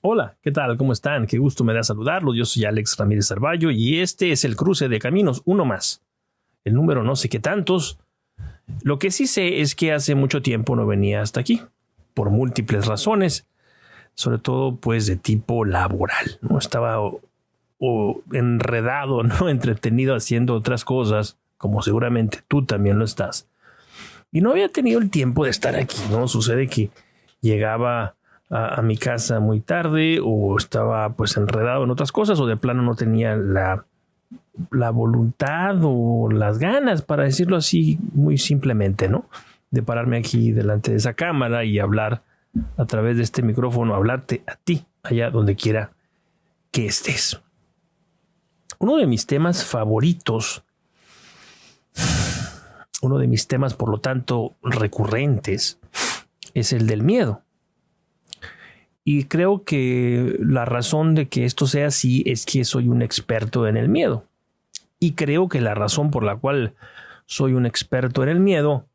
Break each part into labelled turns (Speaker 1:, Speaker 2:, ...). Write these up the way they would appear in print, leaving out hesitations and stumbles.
Speaker 1: Hola, ¿qué tal? ¿Cómo están? Qué gusto me da saludarlos. Yo soy Alex Ramírez Arballo y este es el cruce de caminos, uno más. El número no sé qué tantos. Lo que sí sé es que hace mucho tiempo no venía hasta aquí, por múltiples razones, sobre todo pues de tipo laboral, ¿no? Estaba enredado, ¿no? Entretenido haciendo otras cosas, como seguramente tú también lo estás. Y no había tenido el tiempo de estar aquí, ¿no? Sucede que llegaba a mi casa muy tarde o estaba pues enredado en otras cosas o de plano no tenía la voluntad o las ganas, para decirlo así muy simplemente, ¿no? De pararme aquí delante de esa cámara y hablar a través de este micrófono, hablarte a ti, allá donde quiera que estés. Uno de mis temas favoritos, uno de mis temas por lo tanto recurrentes, es el del miedo. Y creo que la razón de que esto sea así es que soy un experto en el miedo. Y creo que la razón por la cual soy un experto en el miedo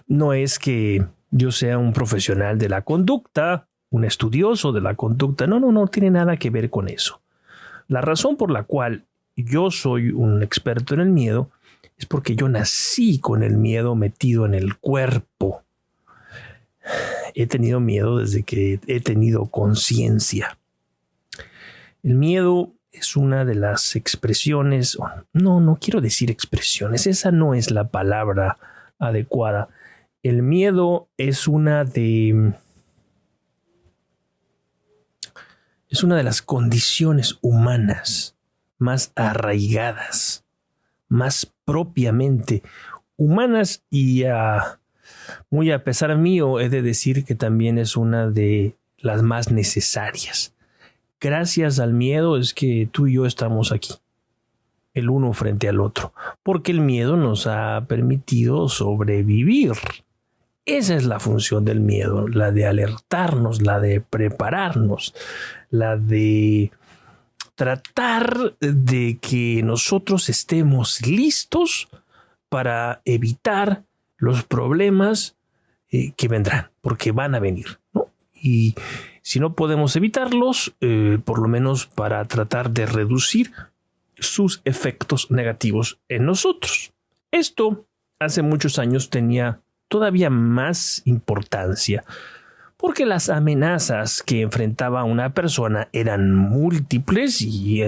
Speaker 1: no es que yo sea un profesional de la conducta, un estudioso de la conducta. No tiene nada que ver con eso. La razón por la cual yo soy un experto en el miedo es porque yo nací con el miedo metido en el cuerpo. He tenido miedo desde que he tenido conciencia. El miedo es una de las expresiones, no quiero decir expresiones, esa no es la palabra adecuada. El miedo es una de las condiciones humanas más arraigadas, más propiamente humanas y muy a pesar mío, he de decir que también es una de las más necesarias. Gracias al miedo es que tú y yo estamos aquí, el uno frente al otro, porque el miedo nos ha permitido sobrevivir. Esa es la función del miedo, la de alertarnos, la de prepararnos, la de tratar de que nosotros estemos listos para evitar los problemas que vendrán, porque van a venir, ¿no? Y si no podemos evitarlos, por lo menos para tratar de reducir sus efectos negativos en nosotros. Esto hace muchos años tenía todavía más importancia porque las amenazas que enfrentaba una persona eran múltiples y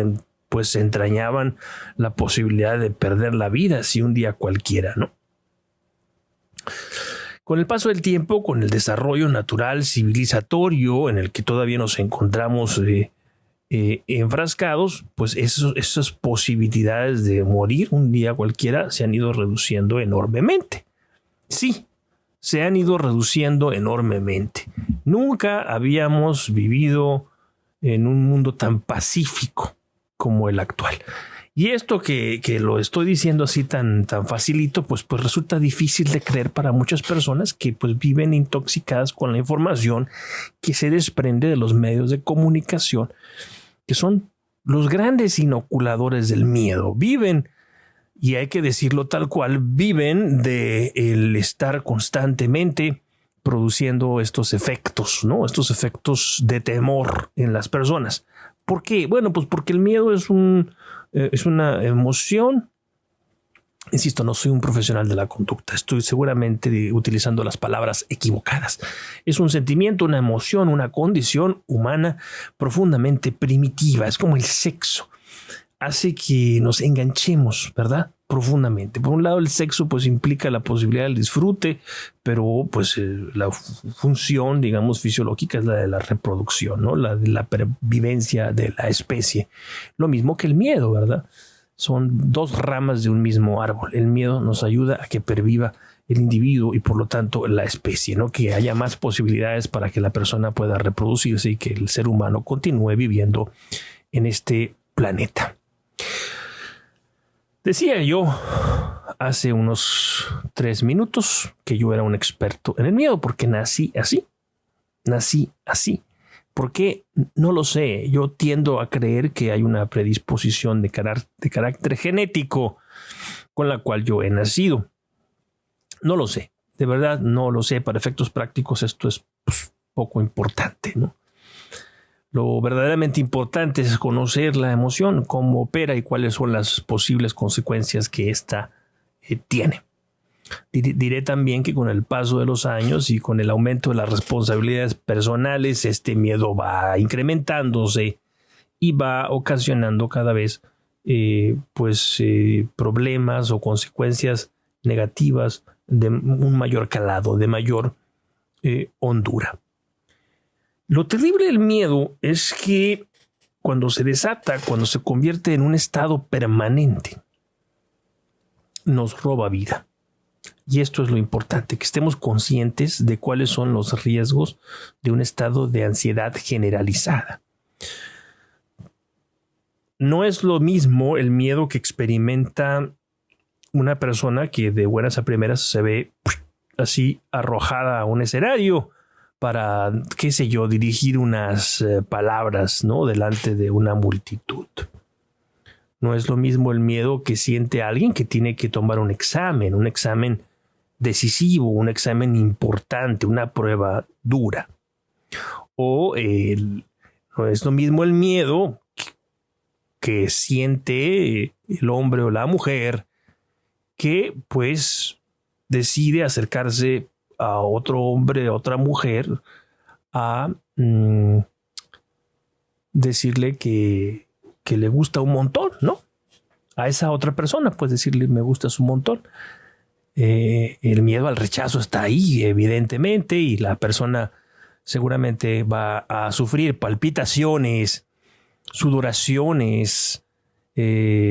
Speaker 1: pues entrañaban la posibilidad de perder la vida si un día cualquiera, ¿no? Con el paso del tiempo, con el desarrollo natural civilizatorio en el que todavía nos encontramos enfrascados, pues esas posibilidades de morir un día cualquiera se han ido reduciendo enormemente. Sí, se han ido reduciendo enormemente. Nunca habíamos vivido en un mundo tan pacífico como el actual. Y esto que lo estoy diciendo así tan facilito, pues resulta difícil de creer para muchas personas que pues viven intoxicadas con la información que se desprende de los medios de comunicación, que son los grandes inoculadores del miedo. Viven, y hay que decirlo tal cual, viven de el estar constantemente produciendo estos efectos, ¿no? Estos efectos de temor en las personas. ¿Por qué? Bueno, pues porque el miedo es una emoción. Insisto, no soy un profesional de la conducta. Estoy seguramente utilizando las palabras equivocadas. Es un sentimiento, una emoción, una condición humana profundamente primitiva. Es como el sexo. Hace que nos enganchemos, ¿verdad? Profundamente. Por un lado, el sexo pues implica la posibilidad del disfrute, pero pues la función, digamos, fisiológica es la de la reproducción, ¿no? La de la pervivencia de la especie. Lo mismo que el miedo, ¿verdad? Son dos ramas de un mismo árbol. El miedo nos ayuda a que perviva el individuo y por lo tanto la especie, ¿no? Que haya más posibilidades para que la persona pueda reproducirse y que el ser humano continúe viviendo en este planeta. Decía yo hace unos 3 minutos que yo era un experto en el miedo porque nací así. ¿Por qué? No lo sé. Yo tiendo a creer que hay una predisposición de carácter genético con la cual yo he nacido. No lo sé. De verdad no lo sé. Para efectos prácticos esto es poco importante, ¿no? Lo verdaderamente importante es conocer la emoción, cómo opera y cuáles son las posibles consecuencias que ésta tiene. Diré también que con el paso de los años y con el aumento de las responsabilidades personales, este miedo va incrementándose y va ocasionando cada vez problemas o consecuencias negativas de un mayor calado, de mayor hondura. Lo terrible del miedo es que cuando se desata, cuando se convierte en un estado permanente, nos roba vida. Y esto es lo importante, que estemos conscientes de cuáles son los riesgos de un estado de ansiedad generalizada. No es lo mismo el miedo que experimenta una persona que de buenas a primeras se ve así arrojada a un escenario para, qué sé yo, dirigir unas palabras, ¿no?, delante de una multitud. No es lo mismo el miedo que siente alguien que tiene que tomar un examen decisivo, un examen importante, una prueba dura. No es lo mismo el miedo que siente el hombre o la mujer que pues decide acercarse a otro hombre, a otra mujer, a decirle que le gusta un montón, ¿no? A esa otra persona, pues decirle me gustas un montón. El miedo al rechazo está ahí, evidentemente, y la persona seguramente va a sufrir palpitaciones, sudoraciones,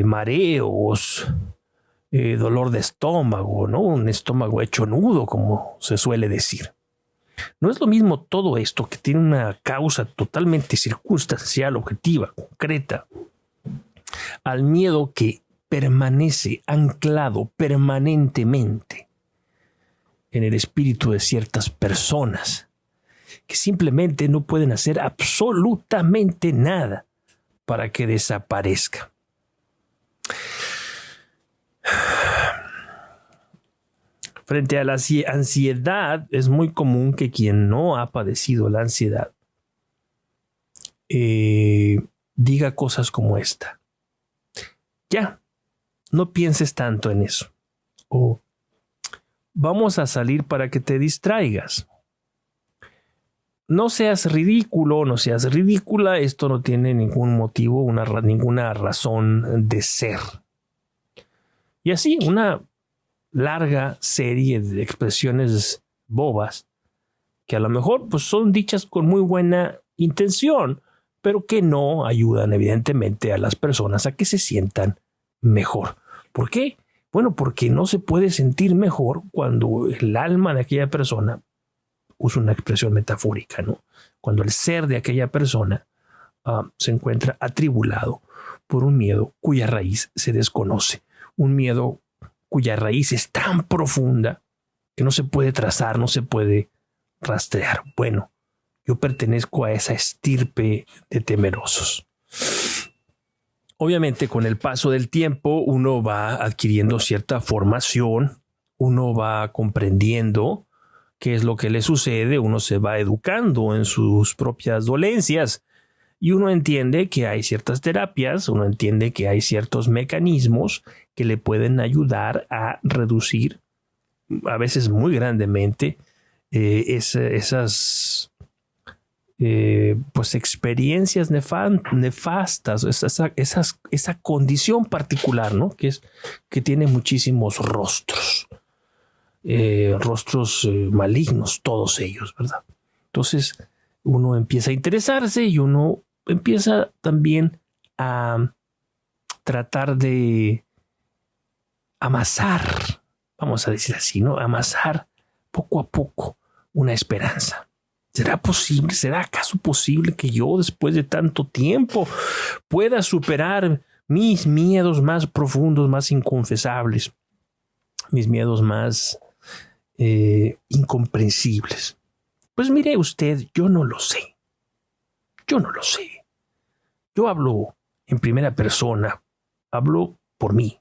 Speaker 1: mareos, dolor de estómago, ¿no? Un estómago hecho nudo, como se suele decir. No es lo mismo todo esto, que tiene una causa totalmente circunstancial, objetiva, concreta, al miedo que permanece anclado permanentemente en el espíritu de ciertas personas que simplemente no pueden hacer absolutamente nada para que desaparezca. Frente a la ansiedad, es muy común que quien no ha padecido la ansiedad diga cosas como esta. Ya, no pienses tanto en eso. O vamos a salir para que te distraigas. No seas ridículo, no seas ridícula, esto no tiene ningún motivo, ninguna razón de ser. Y así, una larga serie de expresiones bobas que a lo mejor pues, son dichas con muy buena intención, pero que no ayudan evidentemente a las personas a que se sientan mejor. ¿Por qué? Bueno, porque no se puede sentir mejor cuando el alma de aquella persona, uso una expresión metafórica, ¿no?, cuando el ser de aquella persona se encuentra atribulado por un miedo cuya raíz se desconoce, un miedo cuya raíz es tan profunda que no se puede trazar, no se puede rastrear. Bueno, yo pertenezco a esa estirpe de temerosos. Obviamente, con el paso del tiempo, uno va adquiriendo cierta formación, uno va comprendiendo qué es lo que le sucede, uno se va educando en sus propias dolencias y uno entiende que hay ciertas terapias, uno entiende que hay ciertos mecanismos que le pueden ayudar a reducir, a veces muy grandemente, esas experiencias nefastas, esa condición particular, ¿no?, que tiene muchísimos rostros. Rostros malignos, todos ellos, ¿verdad? Entonces uno empieza a interesarse y uno empieza también a tratar de amasar, vamos a decir así, ¿no?, amasar poco a poco una esperanza. ¿Será posible? ¿Será acaso posible que yo, después de tanto tiempo, pueda superar mis miedos más profundos, más inconfesables, mis miedos más incomprensibles? Pues mire usted, yo no lo sé. Yo hablo en primera persona, hablo por mí.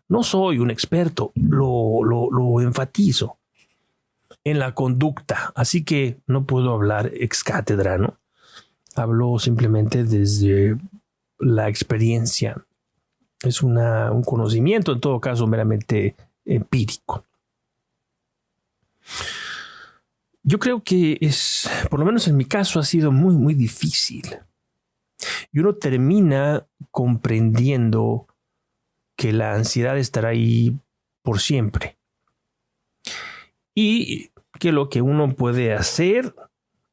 Speaker 1: No soy un experto, lo enfatizo en la conducta, así que no puedo hablar ex cátedra, ¿no? Hablo simplemente desde la experiencia. Es un conocimiento, en todo caso, meramente empírico. Yo creo que por lo menos en mi caso, ha sido muy, muy difícil. Y uno termina comprendiendo que la ansiedad estará ahí por siempre. Y que lo que uno puede hacer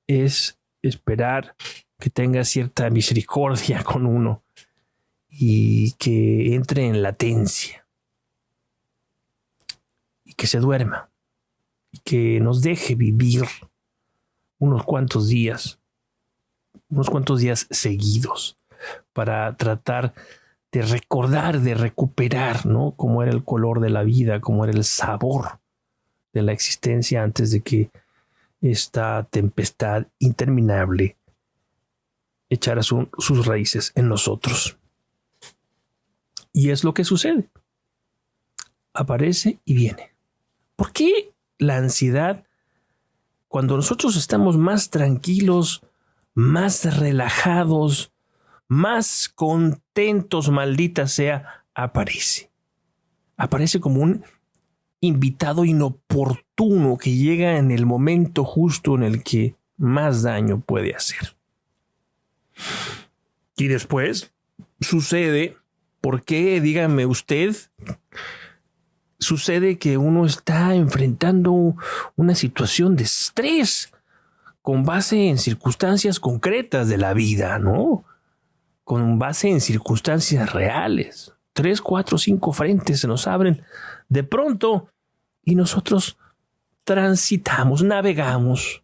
Speaker 1: es esperar que tenga cierta misericordia con uno y que entre en latencia y que se duerma y que nos deje vivir unos cuantos días seguidos para tratar de recordar, de recuperar, ¿no? Cómo era el color de la vida, cómo era el sabor de la existencia antes de que esta tempestad interminable echara sus raíces en nosotros. Y es lo que sucede. Aparece y viene. ¿Por qué la ansiedad, cuando nosotros estamos más tranquilos, más relajados, más contentos, maldita sea, aparece? Aparece como un invitado inoportuno que llega en el momento justo en el que más daño puede hacer. Y después sucede, ¿por qué? Dígame usted, sucede que uno está enfrentando una situación de estrés con base en circunstancias concretas de la vida, ¿no? Con base en circunstancias reales. 3, 4, 5 frentes se nos abren de pronto y nosotros transitamos, navegamos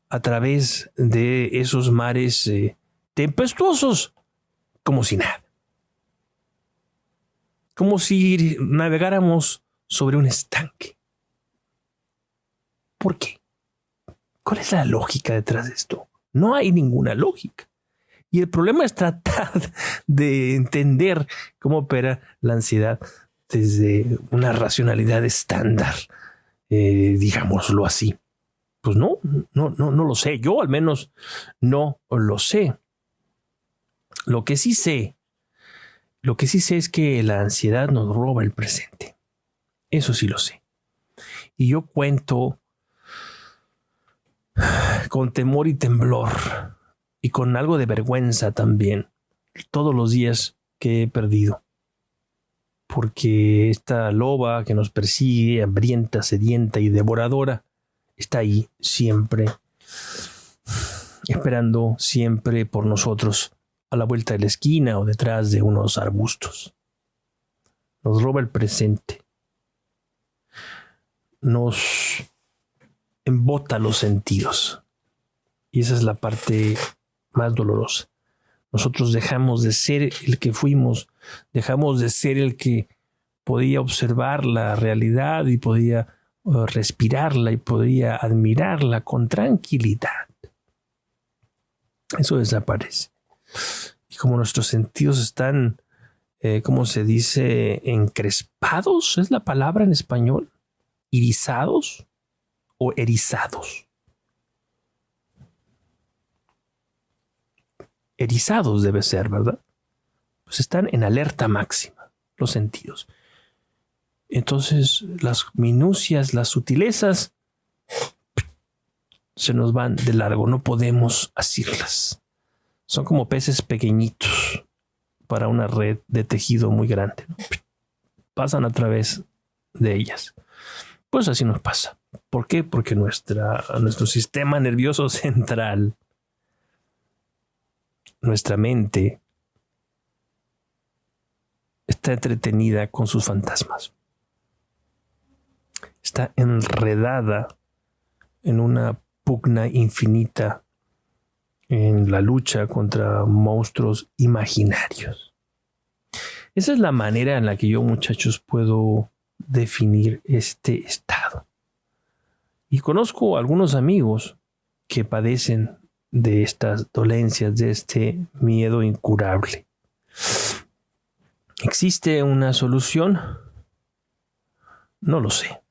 Speaker 1: a través de esos mares tempestuosos como si nada. Como si navegáramos sobre un estanque. ¿Por qué? ¿Cuál es la lógica detrás de esto? No hay ninguna lógica. Y el problema es tratar de entender cómo opera la ansiedad desde una racionalidad estándar, digámoslo así. Pues no lo sé. Yo al menos no lo sé. Lo que sí sé es que la ansiedad nos roba el presente. Eso sí lo sé. Y yo cuento con temor y temblor y con algo de vergüenza también todos los días que he perdido. Porque esta loba que nos persigue, hambrienta, sedienta y devoradora, está ahí siempre, esperando siempre por nosotros a la vuelta de la esquina o detrás de unos arbustos. Nos roba el presente. Nos embota los sentidos. Y esa es la parte más dolorosa. Nosotros dejamos de ser el que fuimos, dejamos de ser el que podía observar la realidad y podía respirarla y podía admirarla con tranquilidad. Eso desaparece. Y como nuestros sentidos están, ¿cómo se dice? Encrespados, ¿es la palabra en español? ¿Irizados o erizados? Erizados debe ser, ¿verdad? Pues están en alerta máxima los sentidos. Entonces las minucias, las sutilezas se nos van de largo, no podemos asirlas. Son como peces pequeñitos para una red de tejido muy grande, ¿no? Pasan a través de ellas. Pues así nos pasa. ¿Por qué? Porque nuestro sistema nervioso central, nuestra mente, está entretenida con sus fantasmas. Está enredada en una pugna infinita en la lucha contra monstruos imaginarios. Esa es la manera en la que yo, muchachos, puedo definir este estado. Y conozco algunos amigos que padecen de estas dolencias, de este miedo incurable. ¿Existe una solución? No lo sé.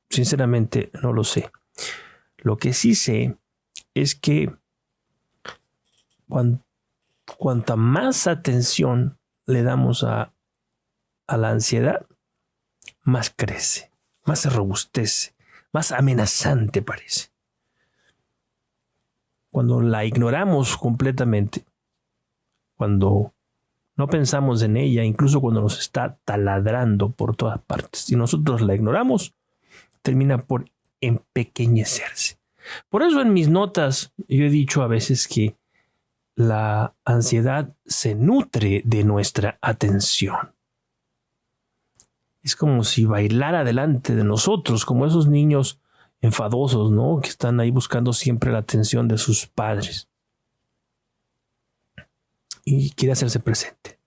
Speaker 1: Sinceramente, no lo sé. Lo que sí sé es que cuanta más atención le damos a la ansiedad, más crece, más se robustece, más amenazante parece. Cuando la ignoramos completamente, cuando no pensamos en ella, incluso cuando nos está taladrando por todas partes, si nosotros la ignoramos, termina por empequeñecerse. Por eso en mis notas yo he dicho a veces que la ansiedad se nutre de nuestra atención. Es como si bailara delante de nosotros, como esos niños enfadosos, ¿no? Que están ahí buscando siempre la atención de sus padres. Y quiere hacerse presente.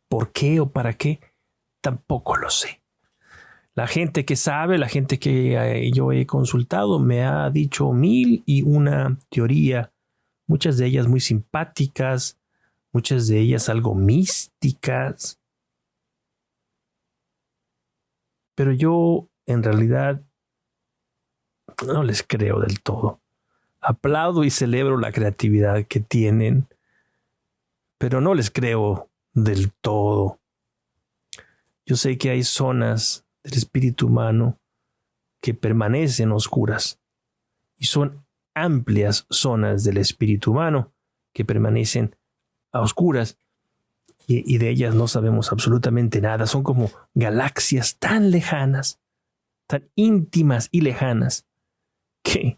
Speaker 1: ¿Por qué o para qué? Tampoco lo sé. La gente que sabe, la gente que yo he consultado, me ha dicho 1001 teoría, muchas de ellas muy simpáticas, muchas de ellas algo místicas. Pero yo, en realidad, no les creo del todo. Aplaudo y celebro la creatividad que tienen, pero no les creo del todo. Yo sé que hay zonas del espíritu humano que permanecen oscuras y son amplias zonas del espíritu humano que permanecen a oscuras y de ellas no sabemos absolutamente nada. Son como galaxias tan lejanas, tan íntimas y lejanas que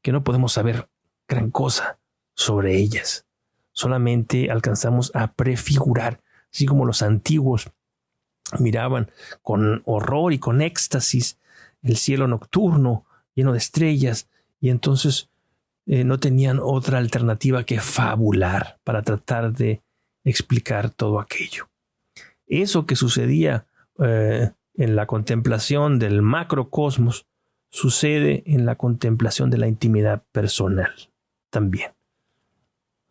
Speaker 1: no podemos saber gran cosa sobre ellas. Solamente alcanzamos a prefigurar, así como los antiguos miraban con horror y con éxtasis el cielo nocturno lleno de estrellas y entonces no tenían otra alternativa que fabular para tratar de explicar todo aquello. Eso que sucedía en la contemplación del macrocosmos sucede en la contemplación de la intimidad personal también.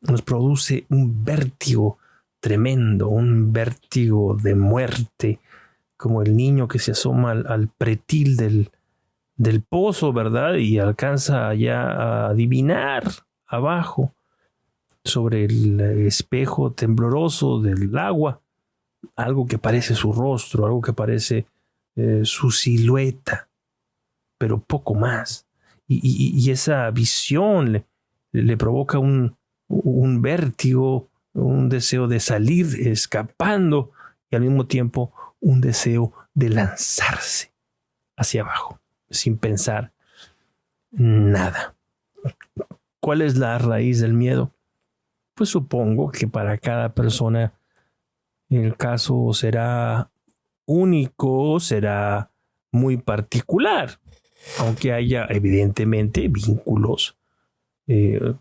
Speaker 1: Nos produce un vértigo tremendo, un vértigo de muerte, como el niño que se asoma al pretil del pozo, ¿verdad? Y alcanza ya a adivinar abajo sobre el espejo tembloroso del agua algo que parece su rostro, algo que parece su silueta, pero poco más. Y esa visión le provoca un vértigo, un deseo de salir escapando y al mismo tiempo un deseo de lanzarse hacia abajo sin pensar nada. ¿Cuál es la raíz del miedo? Pues supongo que para cada persona el caso será único, será muy particular, aunque haya evidentemente vínculos,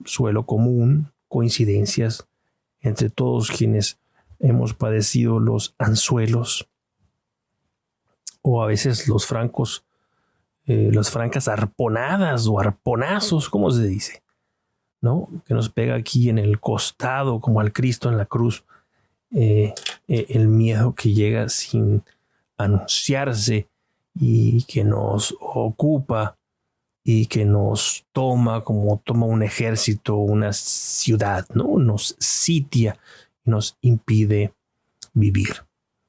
Speaker 1: suelo común, coincidencias entre todos quienes hemos padecido los anzuelos o a veces los francos, las francas arponadas o arponazos, ¿cómo se dice? ¿No? Que nos pega aquí en el costado como al Cristo en la cruz, el miedo que llega sin anunciarse y que nos ocupa y que nos toma como toma un ejército, una ciudad, ¿no? Nos sitia y nos impide vivir.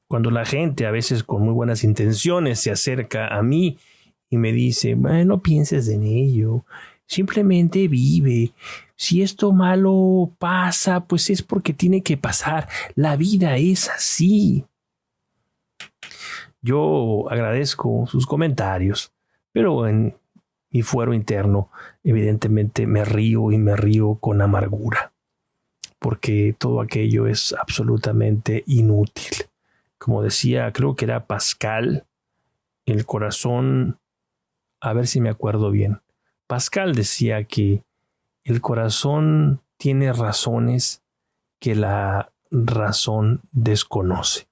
Speaker 1: Cuando la gente, a veces con muy buenas intenciones, se acerca a mí y me dice, no pienses en ello, simplemente vive. Si esto malo pasa, pues es porque tiene que pasar. La vida es así. Yo agradezco sus comentarios, pero en mi fuero interno, evidentemente me río y me río con amargura, porque todo aquello es absolutamente inútil. Como decía, creo que era Pascal, el corazón, a ver si me acuerdo bien. Pascal decía que el corazón tiene razones que la razón desconoce.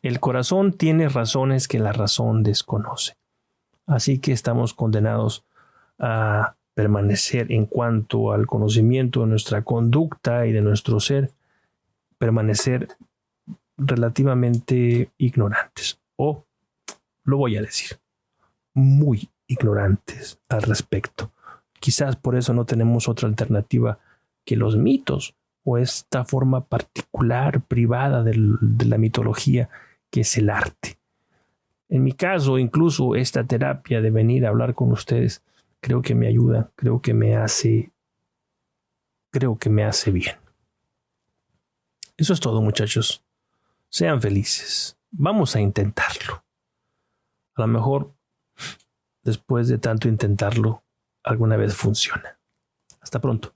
Speaker 1: El corazón tiene razones que la razón desconoce. Así que estamos condenados a permanecer en cuanto al conocimiento de nuestra conducta y de nuestro ser, permanecer relativamente ignorantes. O, lo voy a decir, muy ignorantes al respecto. Quizás por eso no tenemos otra alternativa que los mitos o esta forma particular, privada de la mitología que es el arte. En mi caso, incluso esta terapia de venir a hablar con ustedes, creo que me ayuda, creo que me hace bien. Eso es todo, muchachos. Sean felices. Vamos a intentarlo. A lo mejor, después de tanto intentarlo, alguna vez funciona. Hasta pronto.